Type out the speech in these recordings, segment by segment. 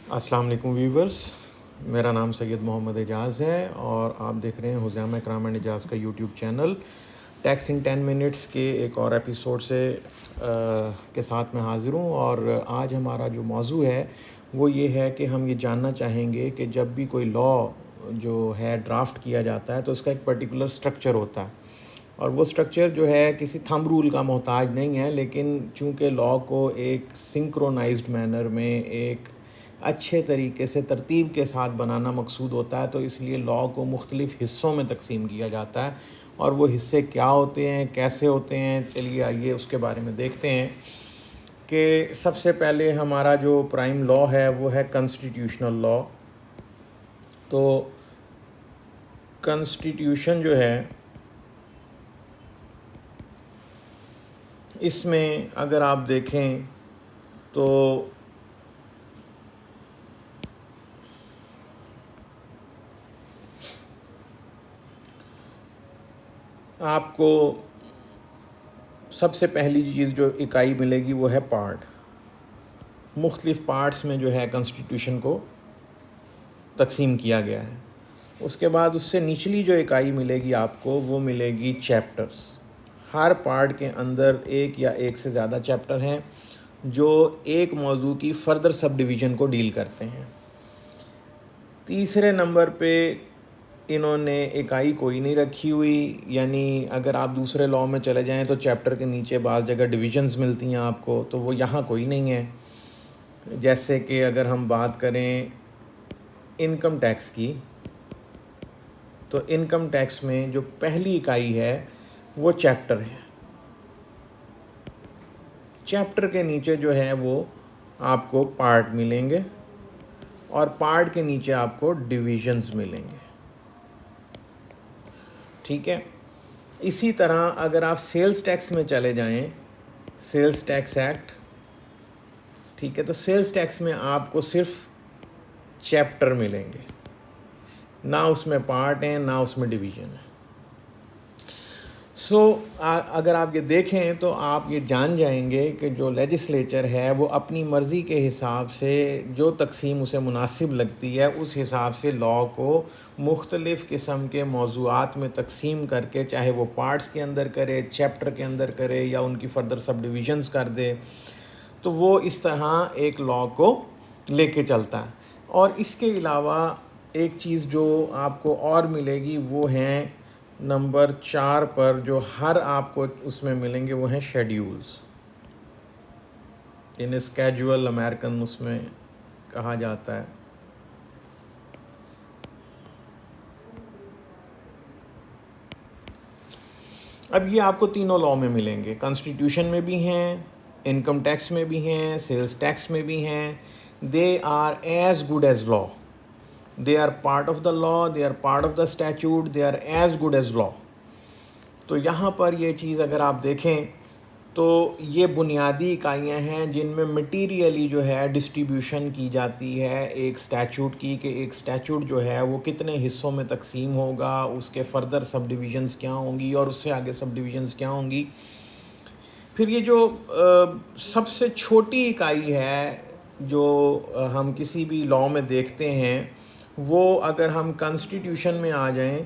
अस्सलाम वालेकुम व्यूवर्स, मेरा नाम सैयद मोहम्मद एजाज़ है और आप देख रहे हैं हुज़ैमा इकराम एंड एजाज़ का YouTube channel. Tax in 10 minutes के एक और एपिसोड के साथ मैं हाज़िर हूँ। और आज हमारा जो मौजू है वो ये है कि हम ये जानना चाहेंगे कि जब भी कोई लॉ जो है ड्राफ्ट किया जाता है तो उसका एक पर्टिकुलर स्ट्रक्चर होता है, और वो स्ट्रक्चर जो है किसी थंब रूल का मोहताज नहीं है, लेकिन चूँकि लॉ को एक सिंक्रोनाइज्ड मैनर में एक अच्छे तरीके से तरतीब के साथ बनाना मकसूद होता है, तो इसलिए लॉ को मुख्तलिफ़ हिस्सों में तकसीम किया जाता है। और वो हिस्से क्या होते हैं, कैसे होते हैं, चलिए आइए उसके बारे में देखते हैं। कि सबसे पहले हमारा जो प्राइम लॉ है वो है कॉन्स्टिट्यूशनल लॉ। तो कॉन्स्टिट्यूशन जो है, इसमें अगर आप देखें तो आपको सबसे पहली चीज़ जो इकाई मिलेगी वो है पार्ट। मुख्तलिफ़ पार्ट्स में जो है कॉन्स्टिट्यूशन को तकसीम किया गया है। उसके बाद उससे निचली जो इकाई मिलेगी आपको वो मिलेगी चैप्टर्स। हर पार्ट के अंदर एक या एक से ज़्यादा चैप्टर हैं जो एक मौजू की फ़र्दर सब डिवीज़न को डील करते हैं। तीसरे नंबर पे इन्होंने इकाई कोई नहीं रखी हुई, यानी अगर आप दूसरे लॉ में चले जाएं तो चैप्टर के नीचे बाज़ जगह डिविजन्स मिलती हैं आपको, तो वो यहाँ कोई नहीं है। जैसे कि अगर हम बात करें इनकम टैक्स की, तो इनकम टैक्स में जो पहली इकाई है वो चैप्टर है। चैप्टर के नीचे जो है वो आपको पार्ट मिलेंगे और पार्ट के नीचे आपको डिविजन्स मिलेंगे। ठीक है। इसी तरह अगर आप सेल्स टैक्स में चले जाएं, सेल्स टैक्स एक्ट, ठीक है, तो सेल्स टैक्स में आपको सिर्फ चैप्टर मिलेंगे, ना उसमें पार्ट हैं ना उसमें डिवीज़न है। अगर आप ये देखें तो आप ये जान जाएंगे कि जो लेजिस्लेचर है वो अपनी मर्ज़ी के हिसाब से जो तकसीम उसे मुनासिब लगती है उस हिसाब से लॉ को मुख्तलिफ़ किस्म के मौज़ूआत में तकसीम करके, चाहे वो पार्ट्स के अंदर करे, चैप्टर के अंदर करे या उनकी फ़र्दर सब डिविजन्स कर दे, तो वो इस तरह एक लॉ को लेके चलता है। और इसके अलावा एक चीज़ जो आपको और मिलेगी वो हैं नंबर 4 पर जो हर आपको उसमें मिलेंगे वो हैं शेड्यूल्स। इन स्केजुअल अमेरिकन उसमें कहा जाता है। अब ये आपको तीनों लॉ में मिलेंगे, कॉन्स्टिट्यूशन में भी हैं, इनकम टैक्स में भी हैं, सेल्स टैक्स में भी हैं। They are as good as law, they are part of the law, they are part of the statute, they are as good as law. तो यहाँ पर ये चीज़ अगर आप देखें तो ये बुनियादी इकाइयाँ हैं जिनमें मटीरियली जो है डिस्ट्रीब्यूशन की जाती है एक स्टैचूट की, कि एक स्टैचूट जो है वो कितने हिस्सों में तकसीम होगा, उसके फ़र्दर सब डिविजन्स क्या होंगी और उससे आगे सब डिविजन्स क्या होंगी। फिर ये जो सबसे छोटी इकाई है जो हम किसी भी लॉ में देखते हैं, वो अगर हम कॉन्स्टिट्यूशन में आ जाएं,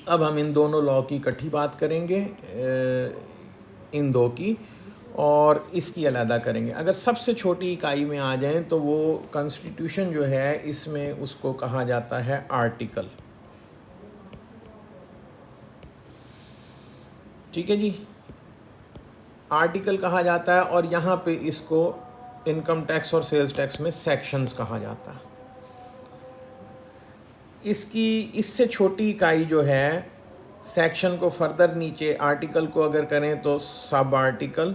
अब हम इन दोनों लॉ की इकट्ठी बात करेंगे, इन दो की, और इसकी अलहदा करेंगे। अगर सबसे छोटी इकाई में आ जाएं तो वो कॉन्स्टिट्यूशन जो है इसमें उसको कहा जाता है आर्टिकल। ठीक है जी, आर्टिकल कहा जाता है, और यहाँ पे इसको इनकम टैक्स और सेल्स टैक्स में सेक्शंस कहा जाता है। इससे छोटी इकाई जो है, सेक्शन को फर्दर नीचे, आर्टिकल को अगर करें तो सब आर्टिकल,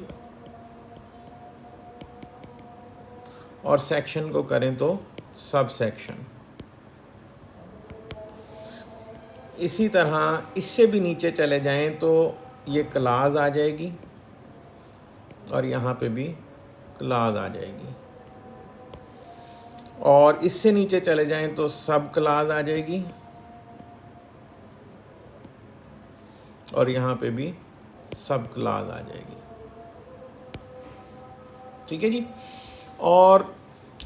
और सेक्शन को करें तो सब सेक्शन। इसी तरह इससे भी नीचे चले जाएं तो ये क्लाज आ जाएगी और यहाँ पे भी क्लाज आ जाएगी, और इससे नीचे चले जाएं तो सब क्लाज आ जाएगी और यहाँ पे भी सब क्लाज आ जाएगी। ठीक है जी। और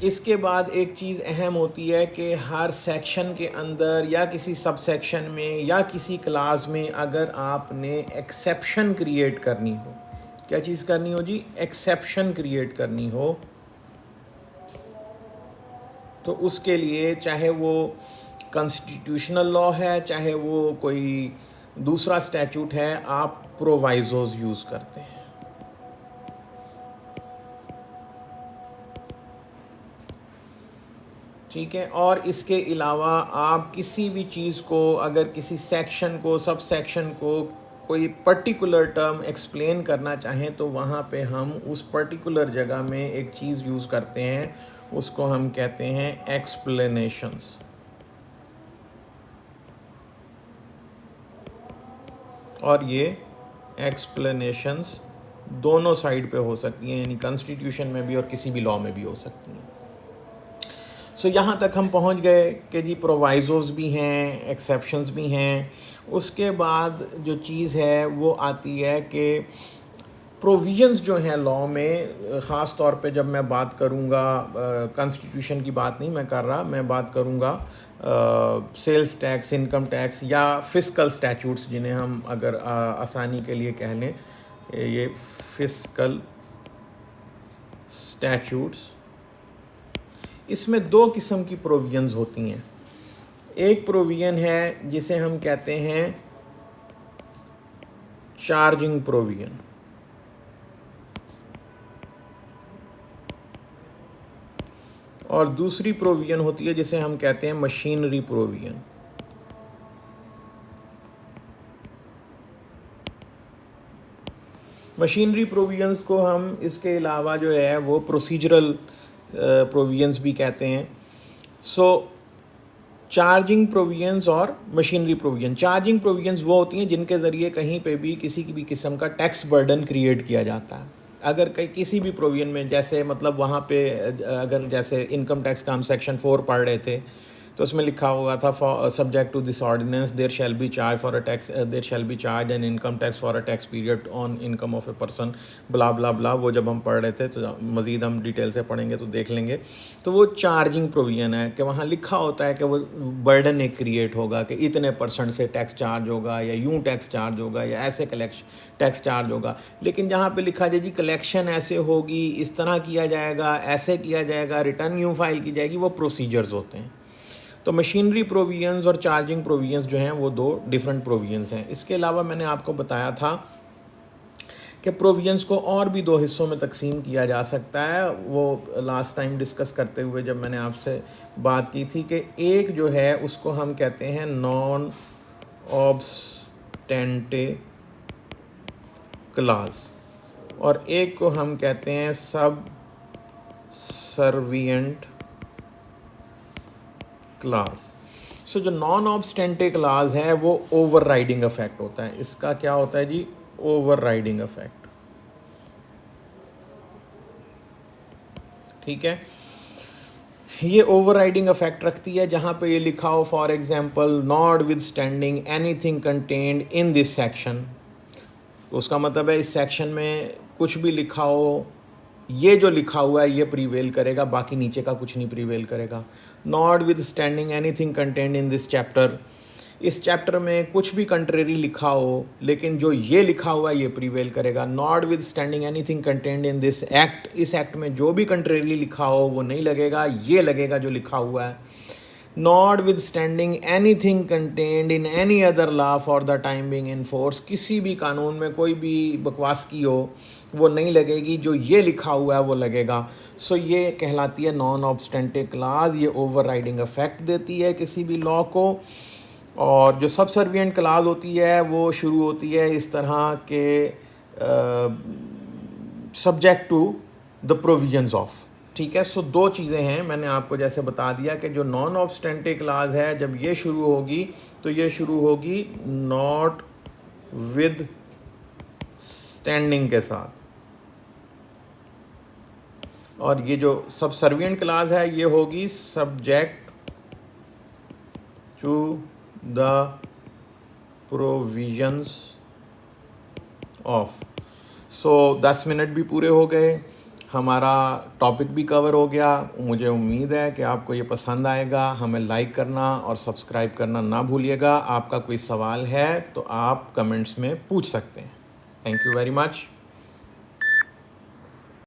इसके बाद एक चीज़ अहम होती है कि हर सेक्शन के अंदर या किसी सब सेक्शन में या किसी क्लास में अगर आपने एक्सेप्शन क्रिएट करनी हो, क्या चीज़ करनी हो जी, एक्सेप्शन क्रिएट करनी हो, तो उसके लिए चाहे वो कॉन्स्टिट्यूशनल लॉ है, चाहे वो कोई दूसरा स्टैट्यूट है, आप प्रोवाइजोज यूज़ करते हैं। ठीक है। और इसके अलावा आप किसी भी चीज़ को, अगर किसी सेक्शन को, सब सेक्शन को कोई पर्टिकुलर टर्म एक्सप्लेन करना चाहें तो वहाँ पे हम उस पर्टिकुलर जगह में एक चीज़ यूज़ करते हैं, उसको हम कहते हैं एक्सप्लेनेशंस। और ये एक्सप्लेनेशंस दोनों साइड पे हो सकती हैं, यानी कॉन्स्टिट्यूशन में भी और किसी भी लॉ में भी हो सकती हैं। सो यहाँ तक हम पहुँच गए कि जी प्रोवाइजोस भी हैं, एक्सेप्शंस भी हैं। उसके बाद जो चीज़ है वो आती है कि प्रोविजंस जो हैं लॉ में, ख़ास तौर पे जब मैं बात करूँगा, कॉन्स्टिट्यूशन की बात नहीं मैं कर रहा, मैं बात करूँगा सेल्स टैक्स, इनकम टैक्स या फिस्कल स्टैट्यूट्स, जिन्हें हम अगर आसानी के लिए कह लें, ये फिस्कल स्टैट्यूट्स। इसमें दो किस्म की प्रोविजंस होती हैं। एक प्रोविजन है जिसे हम कहते हैं चार्जिंग प्रोविजन, और दूसरी प्रोविजन होती है जिसे हम कहते हैं मशीनरी प्रोविजन। मशीनरी प्रोविजंस को हम इसके अलावा जो है वो प्रोसीजरल प्रोविजंस भी कहते हैं। सो चार्जिंग प्रोविजंस और मशीनरी प्रोविजन। चार्जिंग प्रोविजंस वो होती हैं जिनके ज़रिए कहीं पे भी किसी की भी किस्म का टैक्स बर्डन क्रिएट किया जाता है। अगर कहीं किसी भी प्रोविजन में, जैसे मतलब वहाँ पे अगर जैसे इनकम टैक्स का हम सेक्शन 4 पढ़ रहे थे, तो उसमें लिखा हुआ था subject to this ordinance there shall be charge for a tax, there shall be charge an income tax for a tax period on income of a person, blah blah blah. वो जब हम पढ़ रहे थे तो मज़ीद हम डिटेल से पढ़ेंगे तो देख लेंगे। तो वो चार्जिंग प्रोविजन है कि वहाँ लिखा होता है कि वो बर्डन एक क्रिएट होगा कि इतने % से टैक्स चार्ज होगा, या यूँ टैक्स चार्ज होगा, या ऐसे टैक्स चार्ज होगा। लेकिन जहाँ पे लिखा जाए जी कलेक्शन ऐसे होगी, इस तरह किया जाएगा, ऐसे किया जाएगा, रिटर्न यूँ फाइल की जाएगी, वो प्रोसीजर्स होते हैं। तो मशीनरी प्रोविजंस और चार्जिंग प्रोविजंस जो हैं वो दो डिफरेंट प्रोविजंस हैं। इसके अलावा मैंने आपको बताया था कि प्रोविजंस को और भी दो हिस्सों में तकसीम किया जा सकता है। वो लास्ट टाइम डिस्कस करते हुए जब मैंने आपसे बात की थी कि एक जो है उसको हम कहते हैं नॉन ऑब्स्टेंटे क्लास, और एक को हम कहते हैं सब सर्विएंट क्लास। सो जो नॉन ऑब्स्टेंटे क्लास है वो ओवर राइडिंग इफेक्ट होता है। इसका क्या होता है जी, ओवर राइडिंग इफेक्ट। ठीक है, ये ओवर राइडिंग इफेक्ट रखती है जहाँ पे ये लिखा हो for example not with standing anything contained in this section. उसका मतलब है इस सेक्शन में कुछ भी लिखा हो, ये जो लिखा हुआ है ये प्रीवेल करेगा, बाकी नीचे का कुछ नहीं प्रीवेल करेगा। Not with standing anything contained in this chapter, इस चैप्टर में कुछ भी कंट्रेरी लिखा हो लेकिन जो ये लिखा हुआ है ये प्रीवेल करेगा। Not with standing anything contained in this act, इस एक्ट में जो भी कंट्रेरी लिखा हो वो नहीं लगेगा, ये लगेगा जो लिखा हुआ है। Not with standing anything contained in any other law for the time being in force, किसी भी कानून में कोई भी बकवास की हो वो नहीं लगेगी, जो ये लिखा हुआ है वो लगेगा। सो ये कहलाती है नॉन ऑब्स्टेंटे क्लास। ये ओवर राइडिंग इफेक्ट देती है किसी भी लॉ को। और जो सबसर्विएंट क्लास होती है वो शुरू होती है इस तरह के subject to the provisions of. ठीक है, सो दो चीज़ें हैं, मैंने आपको जैसे बता दिया कि जो नॉन ऑब्स्टेंटे क्लास है जब ये शुरू होगी तो ये शुरू होगी नॉट विद स्टैंडिंग के साथ, और ये जो सबसर्विएंट क्लास है ये होगी subject to the provisions of. So 10 minute भी पूरे हो गए। हमारा टॉपिक भी कवर हो गया। मुझे उम्मीद है कि आपको ये पसंद आएगा। हमें लाइक करना और सब्सक्राइब करना ना भूलिएगा। आपका कोई सवाल है तो आप कमेंट्स में पूछ सकते हैं। Thank you very much.